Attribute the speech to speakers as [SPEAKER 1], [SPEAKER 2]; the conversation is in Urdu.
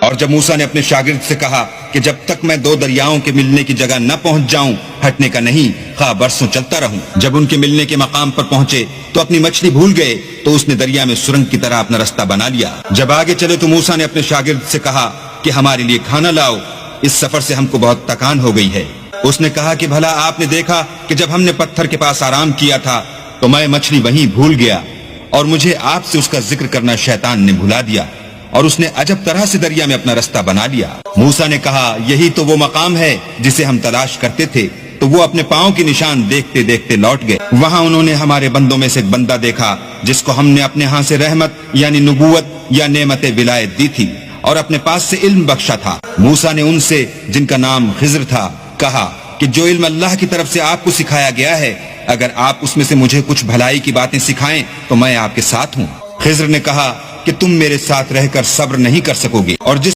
[SPEAKER 1] اور جب موسیٰ نے اپنے شاگرد سے کہا کہ جب تک میں دو دریاؤں کے ملنے کی جگہ نہ پہنچ جاؤں ہٹنے کا نہیں، خواہ برسوں چلتا رہوں۔ جب ان کے ملنے کے مقام پر پہنچے تو اپنی مچھلی بھول گئے، تو اس نے دریا میں سرنگ کی طرح اپنا رستہ بنا لیا۔ جب آگے چلے تو موسیٰ نے اپنے شاگرد سے کہا کہ ہمارے لیے کھانا لاؤ، اس سفر سے ہم کو بہت تکان ہو گئی ہے۔ اس نے کہا کہ بھلا آپ نے دیکھا کہ جب ہم نے پتھر کے پاس آرام کیا تھا تو میں مچھلی وہیں بھول گیا، اور مجھے آپ سے اس کا ذکر کرنا شیطان نے بھلا دیا، اور اس نے عجب طرح سے دریا میں اپنا رستہ بنا لیا۔ موسیٰ نے کہا یہی تو وہ مقام ہے جسے ہم تلاش کرتے تھے، تو وہ اپنے پاؤں کی نشان دیکھتے دیکھتے لوٹ گئے۔ وہاں انہوں نے ہمارے بندوں میں سے ایک بندہ دیکھا جس کو ہم نے اپنے ہاں سے رحمت یعنی نبوت یا نعمت ولایت دی تھی، اور اپنے پاس سے علم بخشا تھا۔ موسیٰ نے ان سے جن کا نام خضر تھا کہا کہ جو علم اللہ کی طرف سے آپ کو سکھایا گیا ہے، اگر آپ اس میں سے مجھے کچھ بھلائی کی باتیں سکھائیں تو میں آپ کے ساتھ ہوں۔ خضر نے کہا کہ تم میرے ساتھ رہ کر صبر نہیں کر سکو گے، اور جس